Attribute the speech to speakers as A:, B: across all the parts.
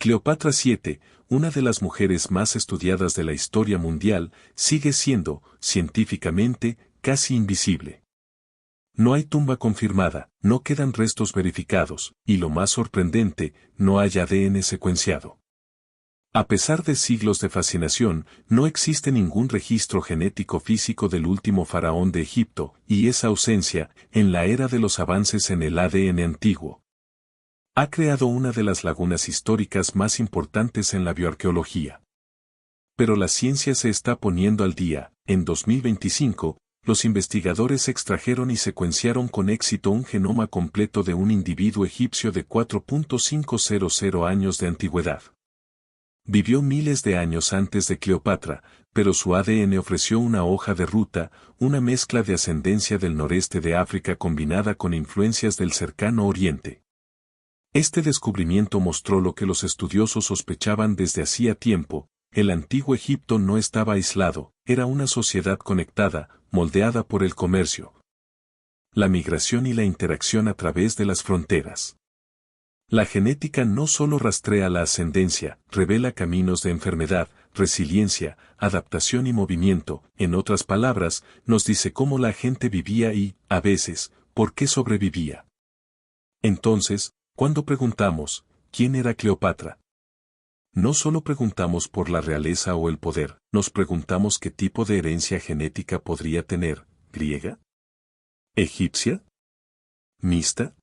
A: Cleopatra VII, una de las mujeres más estudiadas de la historia mundial, sigue siendo, científicamente, casi invisible. No hay tumba confirmada, no quedan restos verificados, y lo más sorprendente, no hay ADN secuenciado. A pesar de siglos de fascinación, no existe ningún registro genético físico del último faraón de Egipto, y esa ausencia, en la era de los avances en el ADN antiguo, ha creado una de las lagunas históricas más importantes en la bioarqueología. Pero la ciencia se está poniendo al día. En 2025, los investigadores extrajeron y secuenciaron con éxito un genoma completo de un individuo egipcio de 4.500 años de antigüedad. Vivió miles de años antes de Cleopatra, pero su ADN ofreció una hoja de ruta, una mezcla de ascendencia del noreste de África combinada con influencias del cercano oriente. Este descubrimiento mostró lo que los estudiosos sospechaban desde hacía tiempo: el antiguo Egipto no estaba aislado, era una sociedad conectada, moldeada por el comercio, la migración y la interacción a través de las fronteras. La genética no solo rastrea la ascendencia, revela caminos de enfermedad, resiliencia, adaptación y movimiento, en otras palabras, nos dice cómo la gente vivía y, a veces, por qué sobrevivía. Entonces, cuando preguntamos, ¿quién era Cleopatra?, no solo preguntamos por la realeza o el poder, nos preguntamos qué tipo de herencia genética podría tener: ¿griega? ¿Egipcia? ¿Mixta?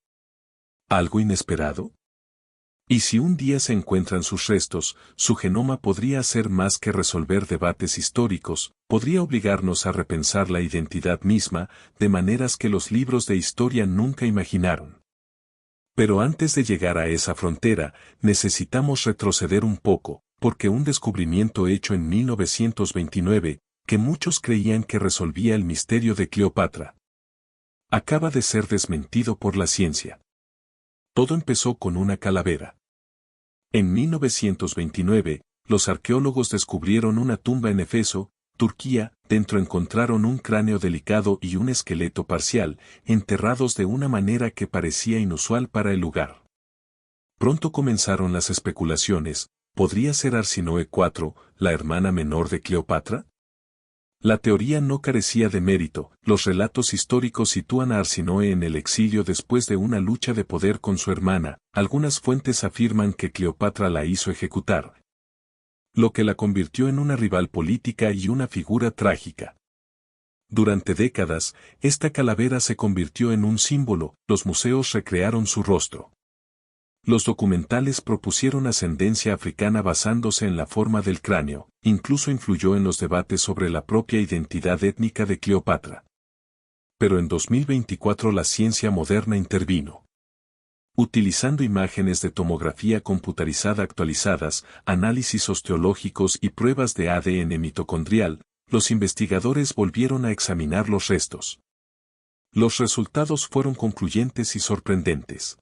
A: ¿Algo inesperado? Y si un día se encuentran sus restos, su genoma podría hacer más que resolver debates históricos, podría obligarnos a repensar la identidad misma, de maneras que los libros de historia nunca imaginaron. Pero antes de llegar a esa frontera, necesitamos retroceder un poco, porque un descubrimiento hecho en 1929, que muchos creían que resolvía el misterio de Cleopatra, acaba de ser desmentido por la ciencia. Todo empezó con una calavera. En 1929, los arqueólogos descubrieron una tumba en Éfeso, Turquía. Dentro encontraron un cráneo delicado y un esqueleto parcial, enterrados de una manera que parecía inusual para el lugar. Pronto comenzaron las especulaciones: ¿podría ser Arsinoe IV, la hermana menor de Cleopatra? La teoría no carecía de mérito. Los relatos históricos sitúan a Arsinoe en el exilio después de una lucha de poder con su hermana. Algunas fuentes afirman que Cleopatra la hizo ejecutar, lo que la convirtió en una rival política y una figura trágica. Durante décadas, esta calavera se convirtió en un símbolo. Los museos recrearon su rostro. Los documentales propusieron ascendencia africana basándose en la forma del cráneo, incluso influyó en los debates sobre la propia identidad étnica de Cleopatra. Pero en 2024 la ciencia moderna intervino. Utilizando imágenes de tomografía computarizada actualizadas, análisis osteológicos y pruebas de ADN mitocondrial, los investigadores volvieron a examinar los restos. Los resultados fueron concluyentes y sorprendentes.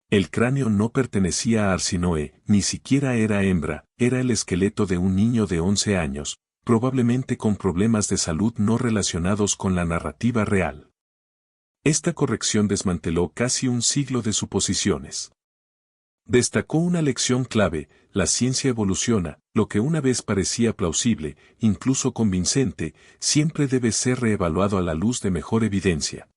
A: El cráneo no pertenecía a Arsinoe, ni siquiera era hembra, era el esqueleto de un niño de 11 años, probablemente con problemas de salud no relacionados con la narrativa real. Esta corrección desmanteló casi un siglo de suposiciones. Destacó una lección clave: la ciencia evoluciona, lo que una vez parecía plausible, incluso convincente, siempre debe ser reevaluado a la luz de mejor evidencia.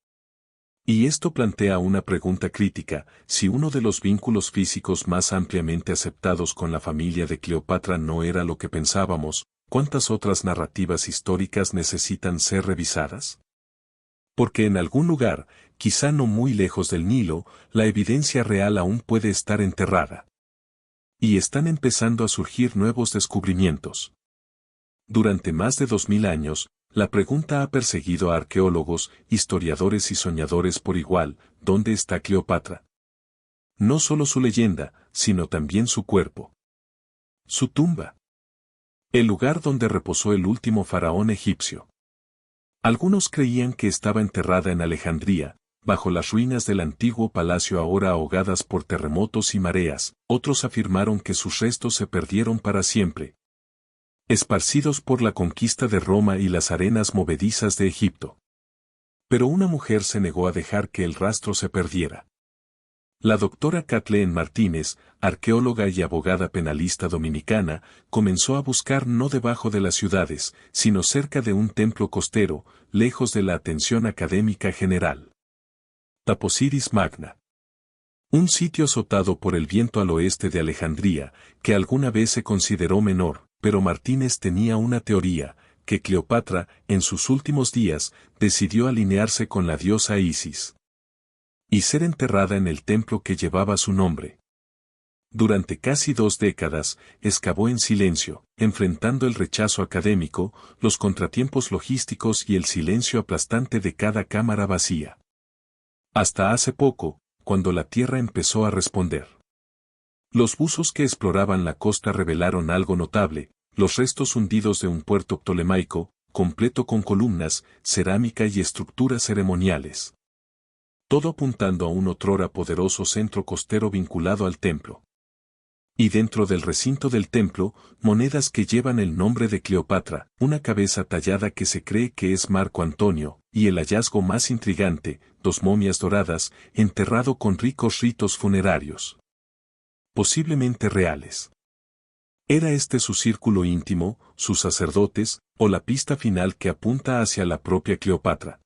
A: Y esto plantea una pregunta crítica: si uno de los vínculos físicos más ampliamente aceptados con la familia de Cleopatra no era lo que pensábamos, ¿cuántas otras narrativas históricas necesitan ser revisadas? Porque en algún lugar, quizá no muy lejos del Nilo, la evidencia real aún puede estar enterrada. Y están empezando a surgir nuevos descubrimientos. Durante más de 2000 años, la pregunta ha perseguido a arqueólogos, historiadores y soñadores por igual: ¿dónde está Cleopatra? No solo su leyenda, sino también su cuerpo. Su tumba. El lugar donde reposó el último faraón egipcio. Algunos creían que estaba enterrada en Alejandría, bajo las ruinas del antiguo palacio ahora ahogadas por terremotos y mareas. Otros afirmaron que sus restos se perdieron para siempre, esparcidos por la conquista de Roma y las arenas movedizas de Egipto. Pero una mujer se negó a dejar que el rastro se perdiera. La doctora Kathleen Martínez, arqueóloga y abogada penalista dominicana, comenzó a buscar no debajo de las ciudades, sino cerca de un templo costero, lejos de la atención académica general. Taposiris Magna. Un sitio azotado por el viento al oeste de Alejandría, que alguna vez se consideró menor, pero Martínez tenía una teoría, que Cleopatra, en sus últimos días, decidió alinearse con la diosa Isis y ser enterrada en el templo que llevaba su nombre. Durante casi 2 décadas, excavó en silencio, enfrentando el rechazo académico, los contratiempos logísticos y el silencio aplastante de cada cámara vacía. Hasta hace poco, cuando la tierra empezó a responder. Los buzos que exploraban la costa revelaron algo notable, los restos hundidos de un puerto ptolemaico, completo con columnas, cerámica y estructuras ceremoniales. Todo apuntando a un otrora poderoso centro costero vinculado al templo. Y dentro del recinto del templo, monedas que llevan el nombre de Cleopatra, una cabeza tallada que se cree que es Marco Antonio, y el hallazgo más intrigante, 2 momias doradas, enterrado con ricos ritos funerarios. Posiblemente reales. ¿Era este su círculo íntimo, sus sacerdotes, o la pista final que apunta hacia la propia Cleopatra?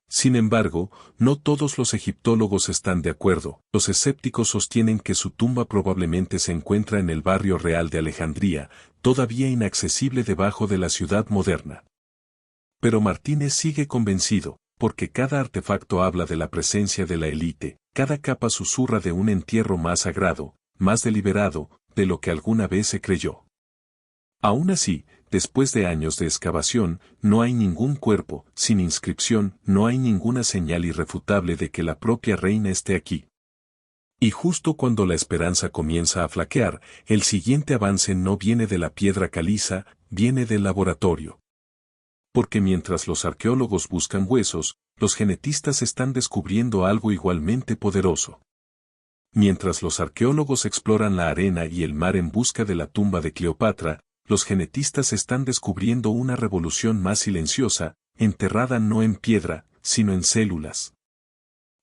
A: Sin embargo, no todos los egiptólogos están de acuerdo. Los escépticos sostienen que su tumba probablemente se encuentra en el barrio real de Alejandría, todavía inaccesible debajo de la ciudad moderna. Pero Martínez sigue convencido, porque cada artefacto habla de la presencia de la élite, cada capa susurra de un entierro más sagrado, más deliberado, de lo que alguna vez se creyó. Aún así, después de años de excavación, no hay ningún cuerpo, sin inscripción, no hay ninguna señal irrefutable de que la propia reina esté aquí. Y justo cuando la esperanza comienza a flaquear, el siguiente avance no viene de la piedra caliza, viene del laboratorio. Porque mientras los arqueólogos buscan huesos, los genetistas están descubriendo algo igualmente poderoso. Mientras los arqueólogos exploran la arena y el mar en busca de la tumba de Cleopatra, los genetistas están descubriendo una revolución más silenciosa, enterrada no en piedra, sino en células.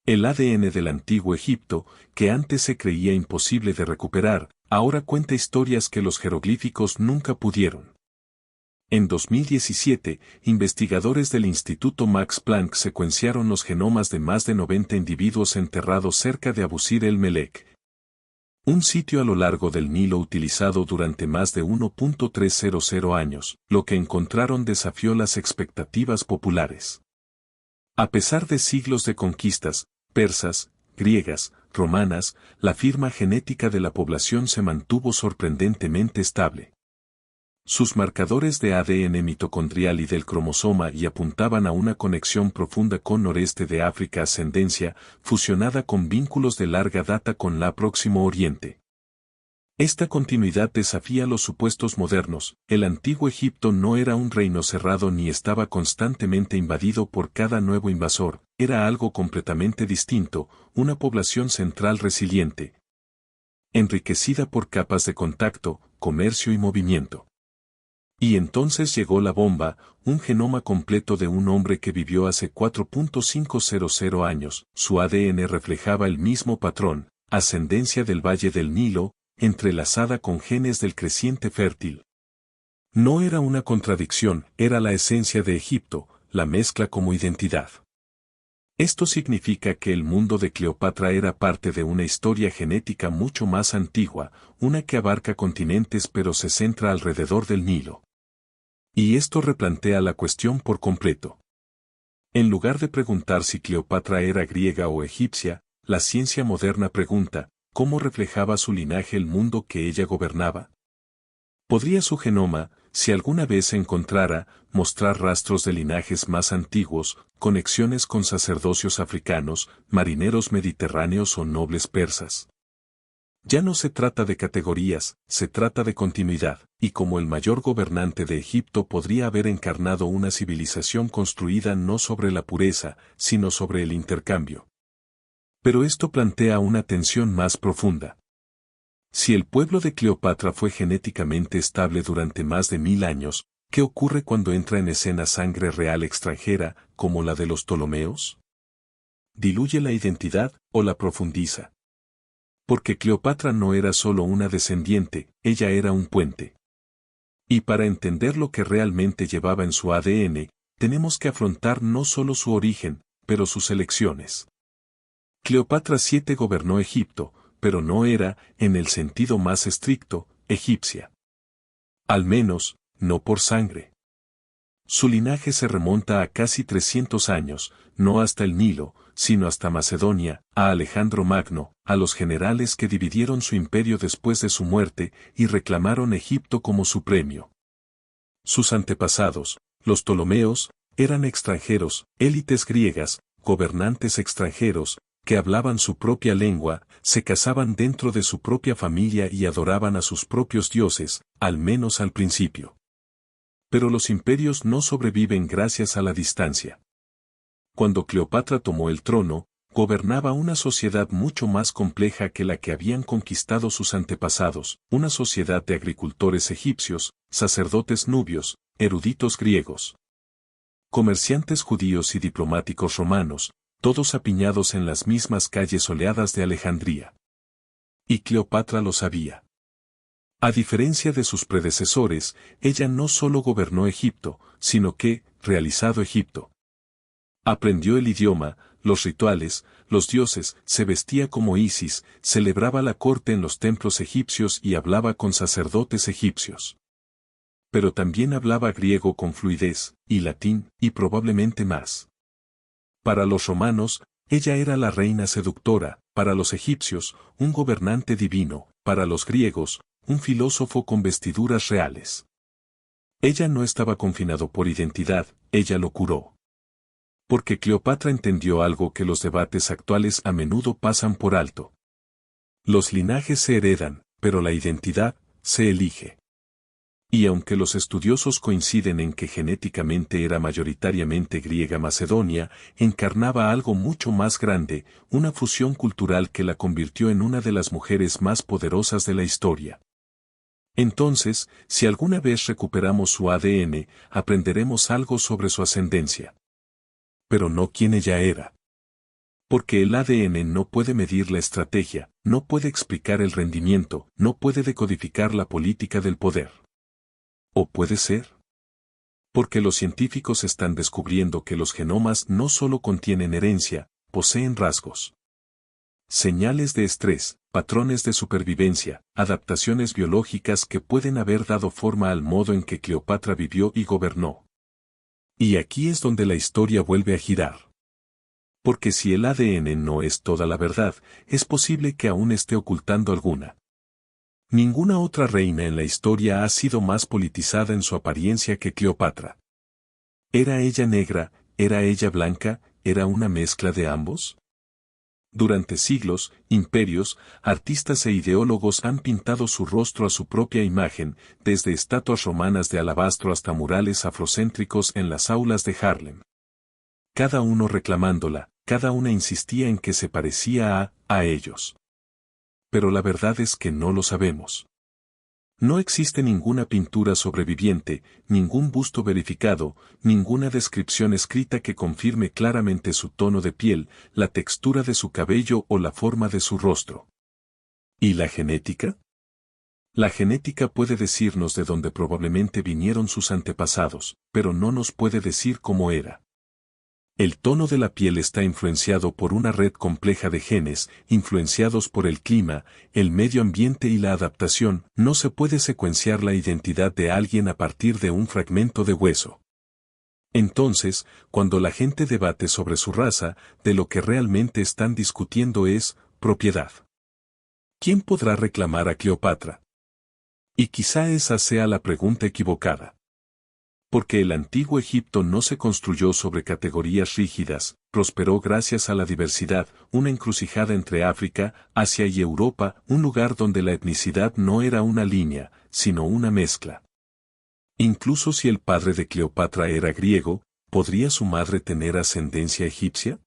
A: El ADN del antiguo Egipto, que antes se creía imposible de recuperar, ahora cuenta historias que los jeroglíficos nunca pudieron. En 2017, investigadores del Instituto Max Planck secuenciaron los genomas de más de 90 individuos enterrados cerca de Abusir el Melek, un sitio a lo largo del Nilo utilizado durante más de 1.300 años. Lo que encontraron desafió las expectativas populares. A pesar de siglos de conquistas, persas, griegas, romanas, la firma genética de la población se mantuvo sorprendentemente estable. Sus marcadores de ADN mitocondrial y del cromosoma y apuntaban a una conexión profunda con noreste de África ascendencia, fusionada con vínculos de larga data con la Próximo Oriente. Esta continuidad desafía los supuestos modernos. El antiguo Egipto no era un reino cerrado ni estaba constantemente invadido por cada nuevo invasor, era algo completamente distinto, una población central resiliente, enriquecida por capas de contacto, comercio y movimiento. Y entonces llegó la bomba, un genoma completo de un hombre que vivió hace 4.500 años. Su ADN reflejaba el mismo patrón, ascendencia del Valle del Nilo, entrelazada con genes del creciente fértil. No era una contradicción, era la esencia de Egipto, la mezcla como identidad. Esto significa que el mundo de Cleopatra era parte de una historia genética mucho más antigua, una que abarca continentes pero se centra alrededor del Nilo. Y esto replantea la cuestión por completo. En lugar de preguntar si Cleopatra era griega o egipcia, la ciencia moderna pregunta, ¿cómo reflejaba su linaje el mundo que ella gobernaba? ¿Podría su genoma, si alguna vez se encontrara, mostrar rastros de linajes más antiguos, conexiones con sacerdocios africanos, marineros mediterráneos o nobles persas? Ya no se trata de categorías, se trata de continuidad, y como el mayor gobernante de Egipto podría haber encarnado una civilización construida no sobre la pureza, sino sobre el intercambio. Pero esto plantea una tensión más profunda. Si el pueblo de Cleopatra fue genéticamente estable durante más de 1000 años, ¿qué ocurre cuando entra en escena sangre real extranjera, como la de los Ptolomeos? ¿Diluye la identidad o la profundiza? Porque Cleopatra no era solo una descendiente, ella era un puente. Y para entender lo que realmente llevaba en su ADN, tenemos que afrontar no solo su origen, pero sus elecciones. Cleopatra VII gobernó Egipto, pero no era, en el sentido más estricto, egipcia. Al menos, no por sangre. Su linaje se remonta a casi 300 años, no hasta el Nilo, sino hasta Macedonia, a Alejandro Magno, a los generales que dividieron su imperio después de su muerte y reclamaron Egipto como su premio. Sus antepasados, los Ptolomeos, eran extranjeros, élites griegas, gobernantes extranjeros, que hablaban su propia lengua, se casaban dentro de su propia familia y adoraban a sus propios dioses, al menos al principio. Pero los imperios no sobreviven gracias a la distancia. Cuando Cleopatra tomó el trono, gobernaba una sociedad mucho más compleja que la que habían conquistado sus antepasados, una sociedad de agricultores egipcios, sacerdotes nubios, eruditos griegos, comerciantes judíos y diplomáticos romanos, todos apiñados en las mismas calles soleadas de Alejandría. Y Cleopatra lo sabía. A diferencia de sus predecesores, ella no solo gobernó Egipto, sino que, realizado Egipto, aprendió el idioma, los rituales, los dioses, se vestía como Isis, celebraba la corte en los templos egipcios y hablaba con sacerdotes egipcios. Pero también hablaba griego con fluidez, y latín, y probablemente más. Para los romanos, ella era la reina seductora, para los egipcios, un gobernante divino, para los griegos, un filósofo con vestiduras reales. Ella no estaba confinado por identidad, ella lo curó. Porque Cleopatra entendió algo que los debates actuales a menudo pasan por alto. Los linajes se heredan, pero la identidad se elige. Y aunque los estudiosos coinciden en que genéticamente era mayoritariamente griega Macedonia, encarnaba algo mucho más grande, una fusión cultural que la convirtió en una de las mujeres más poderosas de la historia. Entonces, si alguna vez recuperamos su ADN, aprenderemos algo sobre su ascendencia. Pero no quién ella era. Porque el ADN no puede medir la estrategia, no puede explicar el rendimiento, no puede decodificar la política del poder. ¿O puede ser? Porque los científicos están descubriendo que los genomas no solo contienen herencia, poseen rasgos. Señales de estrés, patrones de supervivencia, adaptaciones biológicas que pueden haber dado forma al modo en que Cleopatra vivió y gobernó. Y aquí es donde la historia vuelve a girar. Porque si el ADN no es toda la verdad, es posible que aún esté ocultando alguna. Ninguna otra reina en la historia ha sido más politizada en su apariencia que Cleopatra. ¿Era ella negra, era ella blanca, era una mezcla de ambos? Durante siglos, imperios, artistas e ideólogos han pintado su rostro a su propia imagen, desde estatuas romanas de alabastro hasta murales afrocéntricos en las aulas de Harlem. Cada uno reclamándola, cada una insistía en que se parecía a ellos. Pero la verdad es que no lo sabemos. No existe ninguna pintura sobreviviente, ningún busto verificado, ninguna descripción escrita que confirme claramente su tono de piel, la textura de su cabello o la forma de su rostro. ¿Y la genética? La genética puede decirnos de dónde probablemente vinieron sus antepasados, pero no nos puede decir cómo era. El tono de la piel está influenciado por una red compleja de genes, influenciados por el clima, el medio ambiente y la adaptación. No se puede secuenciar la identidad de alguien a partir de un fragmento de hueso. Entonces, cuando la gente debate sobre su raza, de lo que realmente están discutiendo es propiedad. ¿Quién podrá reclamar a Cleopatra? Y quizá esa sea la pregunta equivocada. Porque el antiguo Egipto no se construyó sobre categorías rígidas, prosperó gracias a la diversidad, una encrucijada entre África, Asia y Europa, un lugar donde la etnicidad no era una línea, sino una mezcla. Incluso si el padre de Cleopatra era griego, ¿podría su madre tener ascendencia egipcia?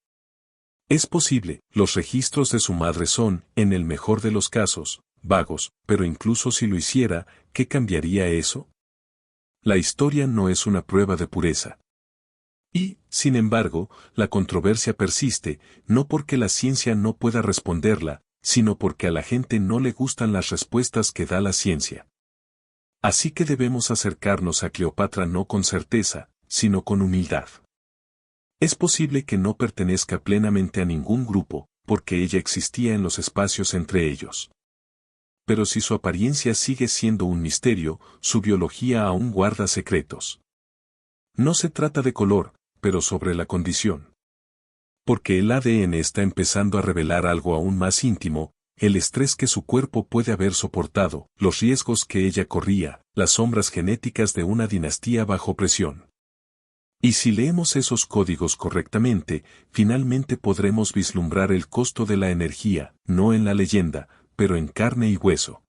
A: Es posible, los registros de su madre son, en el mejor de los casos, vagos, pero incluso si lo hiciera, ¿qué cambiaría eso? La historia no es una prueba de pureza. Y, sin embargo, la controversia persiste, no porque la ciencia no pueda responderla, sino porque a la gente no le gustan las respuestas que da la ciencia. Así que debemos acercarnos a Cleopatra no con certeza, sino con humildad. Es posible que no pertenezca plenamente a ningún grupo, porque ella existía en los espacios entre ellos. Pero si su apariencia sigue siendo un misterio, su biología aún guarda secretos. No se trata de color, pero sobre la condición. Porque el ADN está empezando a revelar algo aún más íntimo, el estrés que su cuerpo puede haber soportado, los riesgos que ella corría, las sombras genéticas de una dinastía bajo presión. Y si leemos esos códigos correctamente, finalmente podremos vislumbrar el costo de la energía, no en la leyenda, pero en carne y hueso.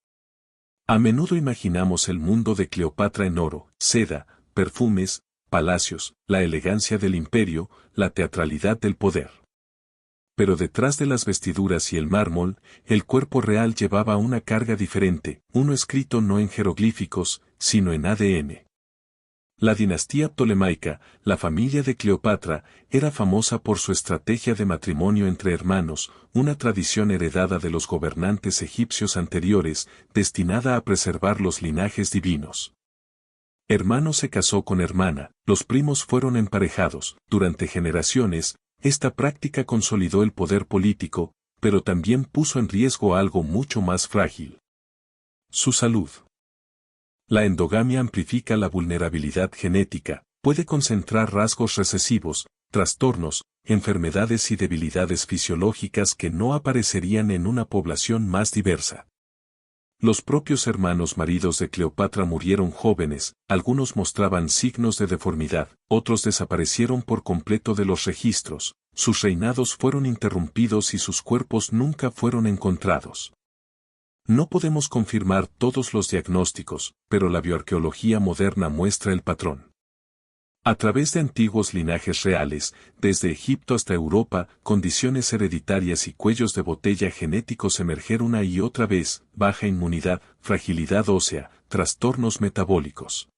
A: A menudo imaginamos el mundo de Cleopatra en oro, seda, perfumes, palacios, la elegancia del imperio, la teatralidad del poder. Pero detrás de las vestiduras y el mármol, el cuerpo real llevaba una carga diferente, uno escrito no en jeroglíficos, sino en ADN. La dinastía ptolemaica, la familia de Cleopatra, era famosa por su estrategia de matrimonio entre hermanos, una tradición heredada de los gobernantes egipcios anteriores, destinada a preservar los linajes divinos. Hermano se casó con hermana, los primos fueron emparejados. Durante generaciones, esta práctica consolidó el poder político, pero también puso en riesgo algo mucho más frágil: su salud. La endogamia amplifica la vulnerabilidad genética, puede concentrar rasgos recesivos, trastornos, enfermedades y debilidades fisiológicas que no aparecerían en una población más diversa. Los propios hermanos maridos de Cleopatra murieron jóvenes, algunos mostraban signos de deformidad, otros desaparecieron por completo de los registros, sus reinados fueron interrumpidos y sus cuerpos nunca fueron encontrados. No podemos confirmar todos los diagnósticos, pero la bioarqueología moderna muestra el patrón. A través de antiguos linajes reales, desde Egipto hasta Europa, condiciones hereditarias y cuellos de botella genéticos emerger una y otra vez: baja inmunidad, fragilidad ósea, trastornos metabólicos.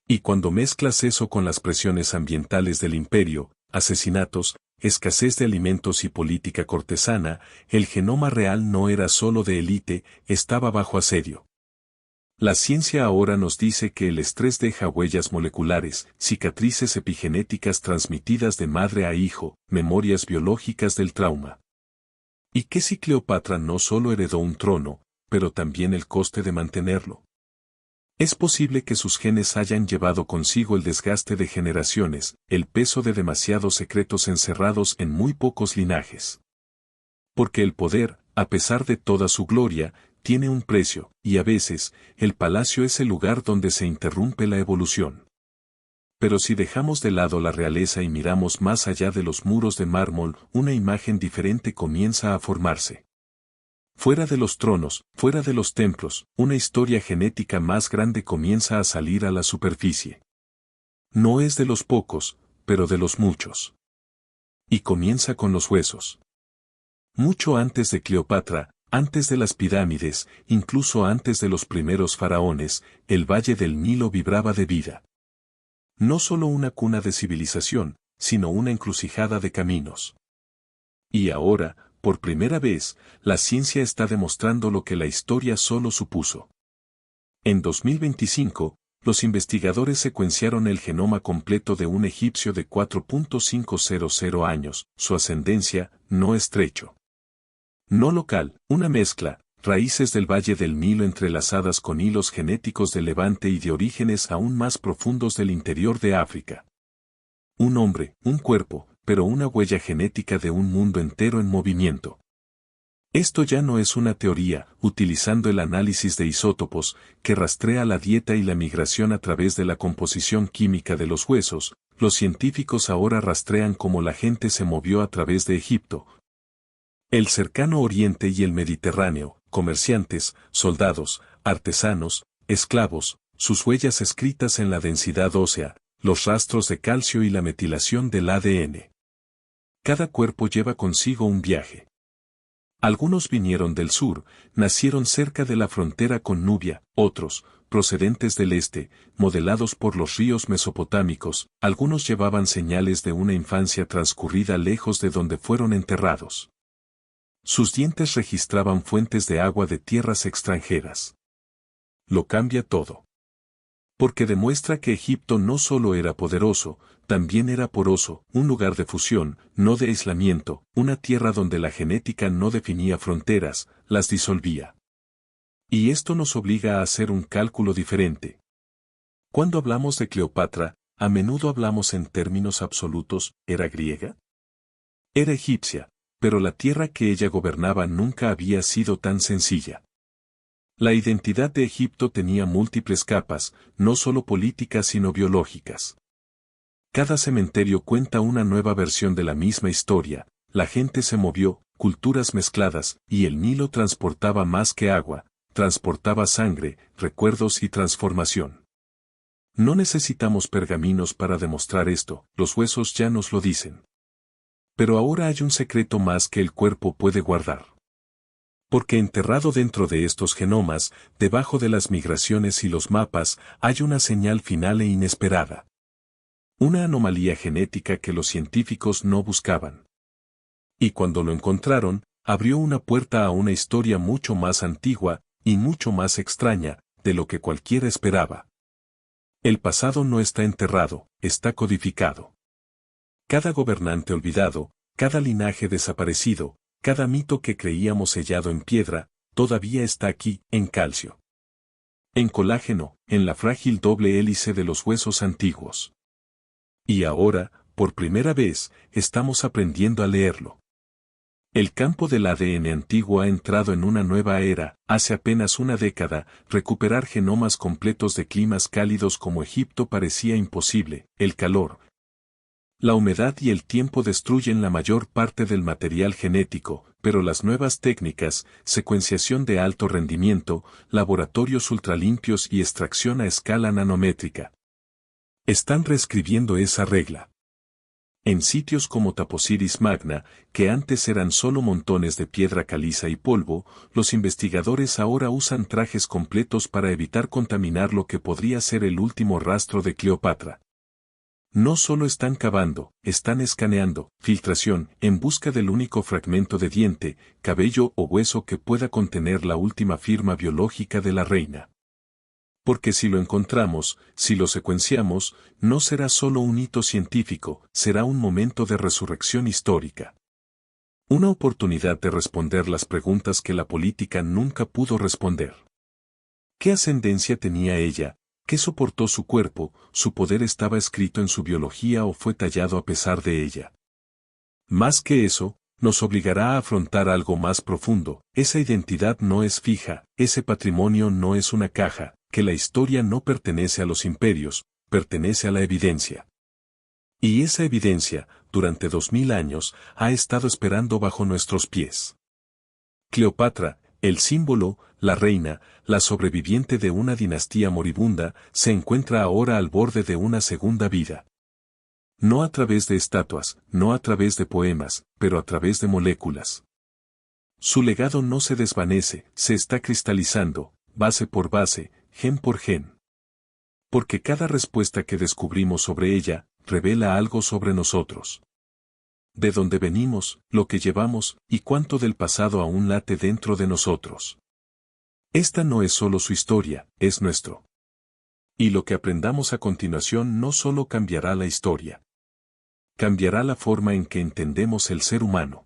A: Y cuando mezclas eso con las presiones ambientales del imperio, asesinatos, escasez de alimentos y política cortesana, el genoma real no era solo de élite, estaba bajo asedio. La ciencia ahora nos dice que el estrés deja huellas moleculares, cicatrices epigenéticas transmitidas de madre a hijo, memorias biológicas del trauma. ¿Y qué si Cleopatra no solo heredó un trono, pero también el coste de mantenerlo? Es posible que sus genes hayan llevado consigo el desgaste de generaciones, el peso de demasiados secretos encerrados en muy pocos linajes. Porque el poder, a pesar de toda su gloria, tiene un precio, y a veces, el palacio es el lugar donde se interrumpe la evolución. Pero si dejamos de lado la realeza y miramos más allá de los muros de mármol, una imagen diferente comienza a formarse. Fuera de los tronos, fuera de los templos, una historia genética más grande comienza a salir a la superficie. No es de los pocos, pero de los muchos. Y comienza con los huesos. Mucho antes de Cleopatra, antes de las pirámides, incluso antes de los primeros faraones, el valle del Nilo vibraba de vida. No solo una cuna de civilización, sino una encrucijada de caminos. Y ahora, por primera vez, la ciencia está demostrando lo que la historia solo supuso. En 2025, los investigadores secuenciaron el genoma completo de un egipcio de 4.500 años, su ascendencia, no estrecho. No local, una mezcla, raíces del Valle del Nilo entrelazadas con hilos genéticos de Levante y de orígenes aún más profundos del interior de África. Un hombre, un cuerpo, pero una huella genética de un mundo entero en movimiento. Esto ya no es una teoría, utilizando el análisis de isótopos, que rastrea la dieta y la migración a través de la composición química de los huesos, los científicos ahora rastrean cómo la gente se movió a través de Egipto, el cercano Oriente y el Mediterráneo, comerciantes, soldados, artesanos, esclavos, sus huellas escritas en la densidad ósea, los rastros de calcio y la metilación del ADN. Cada cuerpo lleva consigo un viaje. Algunos vinieron del sur, nacieron cerca de la frontera con Nubia, otros, procedentes del este, modelados por los ríos mesopotámicos, algunos llevaban señales de una infancia transcurrida lejos de donde fueron enterrados. Sus dientes registraban fuentes de agua de tierras extranjeras. Lo cambia todo. Porque demuestra que Egipto no solo era poderoso, también era poroso, un lugar de fusión, no de aislamiento, una tierra donde la genética no definía fronteras, las disolvía. Y esto nos obliga a hacer un cálculo diferente. Cuando hablamos de Cleopatra, a menudo hablamos en términos absolutos, ¿era griega? Era egipcia, pero la tierra que ella gobernaba nunca había sido tan sencilla. La identidad de Egipto tenía múltiples capas, no solo políticas sino biológicas. Cada cementerio cuenta una nueva versión de la misma historia, la gente se movió, culturas mezcladas, y el Nilo transportaba más que agua, transportaba sangre, recuerdos y transformación. No necesitamos pergaminos para demostrar esto, los huesos ya nos lo dicen. Pero ahora hay un secreto más que el cuerpo puede guardar. Porque enterrado dentro de estos genomas, debajo de las migraciones y los mapas, hay una señal final e inesperada. Una anomalía genética que los científicos no buscaban. Y cuando lo encontraron, abrió una puerta a una historia mucho más antigua, y mucho más extraña, de lo que cualquiera esperaba. El pasado no está enterrado, está codificado. Cada gobernante olvidado, cada linaje desaparecido, cada mito que creíamos sellado en piedra, todavía está aquí, en calcio. En colágeno, en la frágil doble hélice de los huesos antiguos. Y ahora, por primera vez, estamos aprendiendo a leerlo. El campo del ADN antiguo ha entrado en una nueva era, hace apenas una década, recuperar genomas completos de climas cálidos como Egipto parecía imposible, el calor. La humedad y el tiempo destruyen la mayor parte del material genético, pero las nuevas técnicas, secuenciación de alto rendimiento, laboratorios ultralimpios y extracción a escala nanométrica, están reescribiendo esa regla. En sitios como Taposiris Magna, que antes eran solo montones de piedra caliza y polvo, los investigadores ahora usan trajes completos para evitar contaminar lo que podría ser el último rastro de Cleopatra. No solo están cavando, están escaneando, filtración, en busca del único fragmento de diente, cabello o hueso que pueda contener la última firma biológica de la reina. Porque si lo encontramos, si lo secuenciamos, no será solo un hito científico, será un momento de resurrección histórica. Una oportunidad de responder las preguntas que la política nunca pudo responder. ¿Qué ascendencia tenía ella? ¿Qué soportó su cuerpo? ¿Su poder estaba escrito en su biología o fue tallado a pesar de ella? Más que eso, nos obligará a afrontar algo más profundo. Esa identidad no es fija, ese patrimonio no es una caja, que la historia no pertenece a los imperios, pertenece a la evidencia. Y esa evidencia, durante 2000 años, ha estado esperando bajo nuestros pies. Cleopatra, el símbolo, la reina, la sobreviviente de una dinastía moribunda, se encuentra ahora al borde de una segunda vida. No a través de estatuas, no a través de poemas, pero a través de moléculas. Su legado no se desvanece, se está cristalizando, base por base, gen por gen. Porque cada respuesta que descubrimos sobre ella, revela algo sobre nosotros. De dónde venimos, lo que llevamos, y cuánto del pasado aún late dentro de nosotros. Esta no es solo su historia, es nuestro. Y lo que aprendamos a continuación no solo cambiará la historia. Cambiará la forma en que entendemos el ser humano.